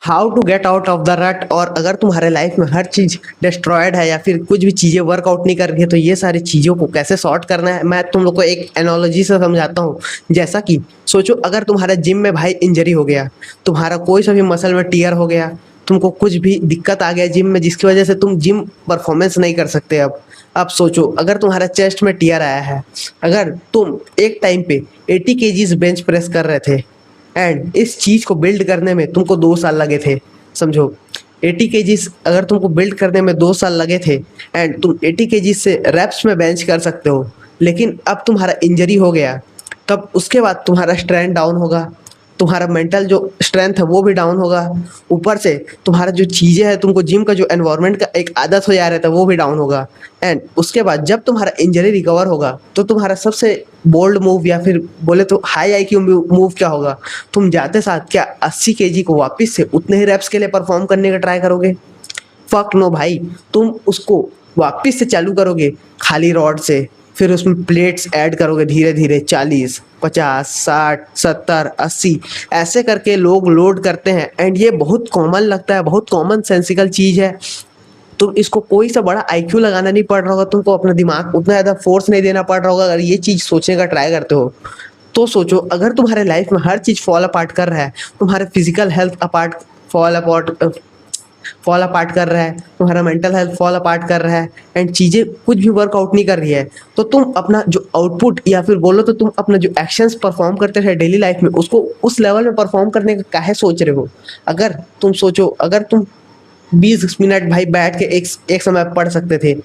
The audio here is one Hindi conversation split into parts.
How to get out of the rut. और अगर तुम्हारे लाइफ में हर चीज डिस्ट्रॉयड है या फिर कुछ भी चीजें वर्कआउट नहीं कर रही है तो ये सारी चीजों को कैसे सॉर्ट करना है मैं तुम लोग को एक एनालॉजी से समझाता हूँ। जैसा कि सोचो, अगर तुम्हारा जिम में भाई इंजरी हो गया, तुम्हारा कोई सा भी मसल में टीयर हो गया, तुमको कुछ भी दिक्कत आ गया जिम में जिसकी वजह से तुम जिम परफॉर्मेंस नहीं कर सकते। अब सोचो, अगर तुम्हारा चेस्ट में टीयर आया है, अगर तुम एक टाइम पे 80 केजीज बेंच प्रेस कर रहे थे एंड इस चीज को बिल्ड करने में तुमको 2 साल लगे थे, समझो 80 केजीज अगर तुमको बिल्ड करने में 2 साल लगे थे एंड तुम 80 केजीज से रैप्स में बेंच कर सकते हो, लेकिन अब तुम्हारा इंजरी हो गया, तब उसके बाद तुम्हारा स्ट्रेंथ डाउन होगा, तुम्हारा मेंटल जो स्ट्रेंथ है वो भी डाउन होगा, ऊपर से तुम्हारा जो चीज़ें हैं, तुमको जिम का जो एनवायरनमेंट का एक आदत हो जा रहा था वो भी डाउन होगा। एंड उसके बाद जब तुम्हारा इंजरी रिकवर होगा तो तुम्हारा सबसे बोल्ड मूव या फिर बोले तो हाई आईक्यू मूव क्या होगा, तुम जाते साथ क्या 80 केजी को वापस से उतने ही रेप्स के लिए परफॉर्म करने का ट्राई करोगे? फक नो भाई, तुम उसको वापस से चालू करोगे खाली रॉड से, फिर उसमें प्लेट्स ऐड करोगे धीरे धीरे, 40 50 60 70 80 ऐसे करके लोग लोड करते हैं। एंड ये बहुत कॉमन लगता है, बहुत कॉमन सेंसिकल चीज़ है। तुम इसको कोई सा बड़ा आईक्यू लगाना नहीं पड़ रहा होगा, तुमको अपना दिमाग उतना ज़्यादा फोर्स नहीं देना पड़ रहा होगा। अगर ये चीज़ सोचने का ट्राई करते हो तो सोचो, अगर तुम्हारे लाइफ में हर चीज़ फॉल अपार्ट कर रहा है, तुम्हारे physical health apart fall apart कर रहा है, तुम्हारा मेंटल हेल्थ फॉल अपार्ट कर रहा है एंड चीज़ें कुछ भी वर्कआउट नहीं कर रही है, तो तुम अपना जो आउटपुट या फिर बोलो तो तुम अपना जो एक्शंस परफॉर्म करते रहे डेली लाइफ में उसको उस लेवल में परफॉर्म करने का काहे सोच रहे हो? अगर तुम सोचो, अगर तुम 20 मिनट भाई बैठ के एक समय पढ़ सकते थे,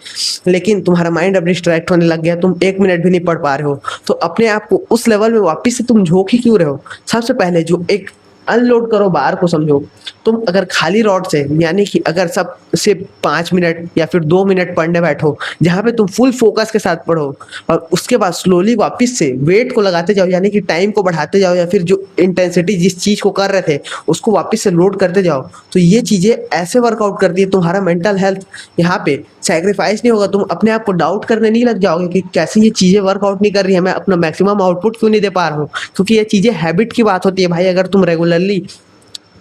लेकिन तुम्हारा माइंड अब डिस्ट्रैक्ट होने लग गया, तुम 1 मिनट भी नहीं पढ़ पा रहे हो, तो अपने आप को उस लेवल में वापस से तुम झोंक ही क्यों रहे हो? सबसे पहले जो एक अनलोड करो बार को, समझो तुम अगर खाली रॉड से, यानी कि अगर सब से 5 मिनट या फिर 2 मिनट पढ़ने बैठो जहाँ पे तुम फुल फोकस के साथ पढ़ो, और उसके बाद स्लोली वापस से वेट को लगाते जाओ, यानी कि टाइम को बढ़ाते जाओ या फिर जो इंटेंसिटी जिस चीज़ को कर रहे थे उसको वापस से लोड करते जाओ, तो ये चीज़ें ऐसे वर्कआउट करती है, तुम्हारा मेंटल हेल्थ यहाँ पे सैक्रिफाइस नहीं होगा। तुम अपने आप को डाउट करने नहीं लग जाओगे कि कैसे ये चीज़ें वर्कआउट नहीं कर रही है, मैं अपना मैक्सिमम आउटपुट क्यों नहीं दे पा रहा हूँ, क्योंकि ये चीज़ें हैबिट की बात होती है भाई। अगर तुम रेगुलरली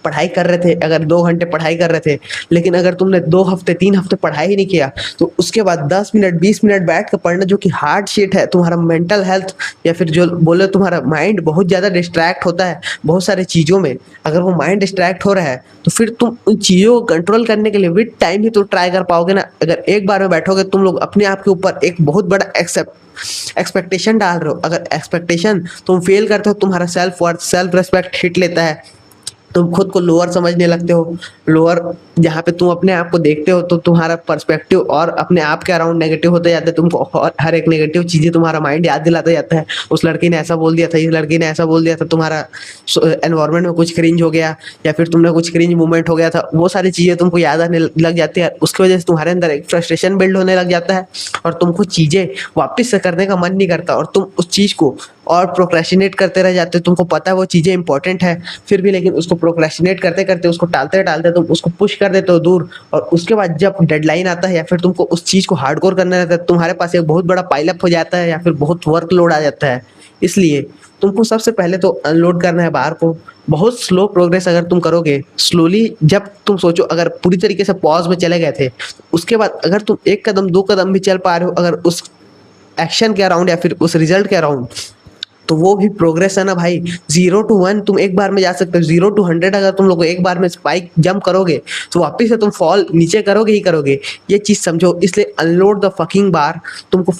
पढ़ाई कर रहे थे, अगर 2 घंटे पढ़ाई कर रहे थे, लेकिन अगर तुमने 2 हफ्ते 3 हफ्ते पढ़ाई ही नहीं किया, तो उसके बाद 10 मिनट 20 मिनट बैठ कर पढ़ना जो कि हार्ड शीट है, तुम्हारा मेंटल हेल्थ या फिर जो बोले तुम्हारा माइंड बहुत ज़्यादा डिस्ट्रैक्ट होता है बहुत सारी चीज़ों में। अगर वो माइंड डिस्ट्रैक्ट हो रहा है तो फिर तुम उन चीज़ों को कंट्रोल करने के लिए विद टाइम ही तो ट्राई कर पाओगे ना। अगर एक बार में बैठोगे, तुम लोग अपने आप के ऊपर एक बहुत बड़ा एक्सपेक्टेशन डाल रहे हो। अगर एक्सपेक्टेशन तुम फेल करते हो, तुम्हारा self worth self respect hit लेता है, तुम खुद को लोअर समझने लगते हो। लोअर जहाँ पे तुम अपने आप को देखते हो तो तुम्हारा पर्सपेक्टिव और अपने आप के अराउंड नेगेटिव होते जाते हैं, तुमको हर एक नेगेटिव चीज़ें तुम्हारा माइंड याद दिलाता जाता है। उस लड़की ने ऐसा बोल दिया था, इस लड़की ने ऐसा बोल दिया था, तुम्हारा एनवायरनमेंट में कुछ क्रिंज हो गया या फिर तुमने कुछ क्रिंज मूवमेंट हो गया था, वो सारी चीज़ें तुमको याद आने लग जाती है। उसकी वजह से तुम्हारे अंदर एक फ्रस्ट्रेशन बिल्ड होने लग जाता है और तुमको चीज़ें वापस से करने का मन नहीं करता और तुम उस चीज़ को और प्रोक्रेस्टिनेट करते रह जाते हो। तुमको पता है वो चीज़ें इंपॉर्टेंट है, फिर भी लेकिन उसको प्रोक्रेस्टिनेट करते करते उसको टालते टालते तुम उसको पुश कर देते हो दूर, और उसके बाद जब डेडलाइन आता है या फिर तुमको उस चीज़ को हार्डकोर करना रहता है, तुम्हारे पास एक बहुत बड़ा पाइलअप हो जाता है या फिर बहुत वर्कलोड आ जाता है। इसलिए तुमको सबसे पहले तो अनलोड करना है बाहर को। बहुत स्लो प्रोग्रेस अगर तुम करोगे, स्लोली, जब तुम सोचो अगर पूरी तरीके से पॉज में चले गए थे, उसके बाद अगर तुम 1 कदम 2 कदम भी चल पा रहे हो अगर उस एक्शन के अराउंड या फिर उस रिजल्ट के अराउंड, तो वो भी प्रोग्रेस है ना भाई। 0 to 1 तुम एक बार में जा सकते हो, 0 to 100 अगर तुम लोग एक बार में स्पाइक जंप करोगे तो वापस से तुम फॉल नीचे करोगे ही करोगे। ये चीज़ समझो। इसलिए अनलोड द फकिंग बार। तुमको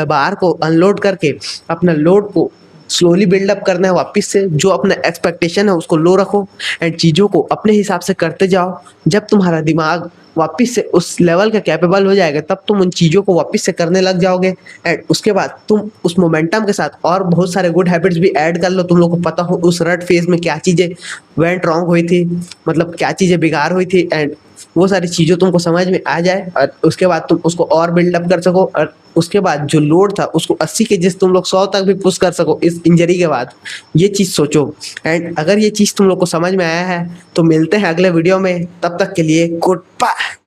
बार को अनलोड करके अपना लोड को स्लोली बिल्डअप करना है वापस से। जो अपना एक्सपेक्टेशन है उसको लो रखो एंड चीज़ों को अपने हिसाब से करते जाओ। जब तुम्हारा दिमाग वापस से उस लेवल का कैपेबल हो जाएगा तब तुम उन चीज़ों को वापस से करने लग जाओगे एंड उसके बाद तुम उस मोमेंटम के साथ और बहुत सारे गुड हैबिट्स भी ऐड कर लो। तुम लोग को पता हो उस रट फेज में क्या चीज़ें वेंट रॉन्ग हुई थी, मतलब क्या चीज़ें बेकार हुई थी, एंड वो सारी चीज़ों तुमको समझ में आ जाए और उसके बाद तुम उसको और बिल्डअप कर सको, और उसके बाद जो लोड था उसको 80 के जिस तुम लोग 100 तक भी पुश कर सको इस इंजरी के बाद। ये चीज़ सोचो। एंड अगर ये चीज़ तुम लोग को समझ में आया है तो मिलते हैं अगले वीडियो में, तब तक के लिए गुड बाय।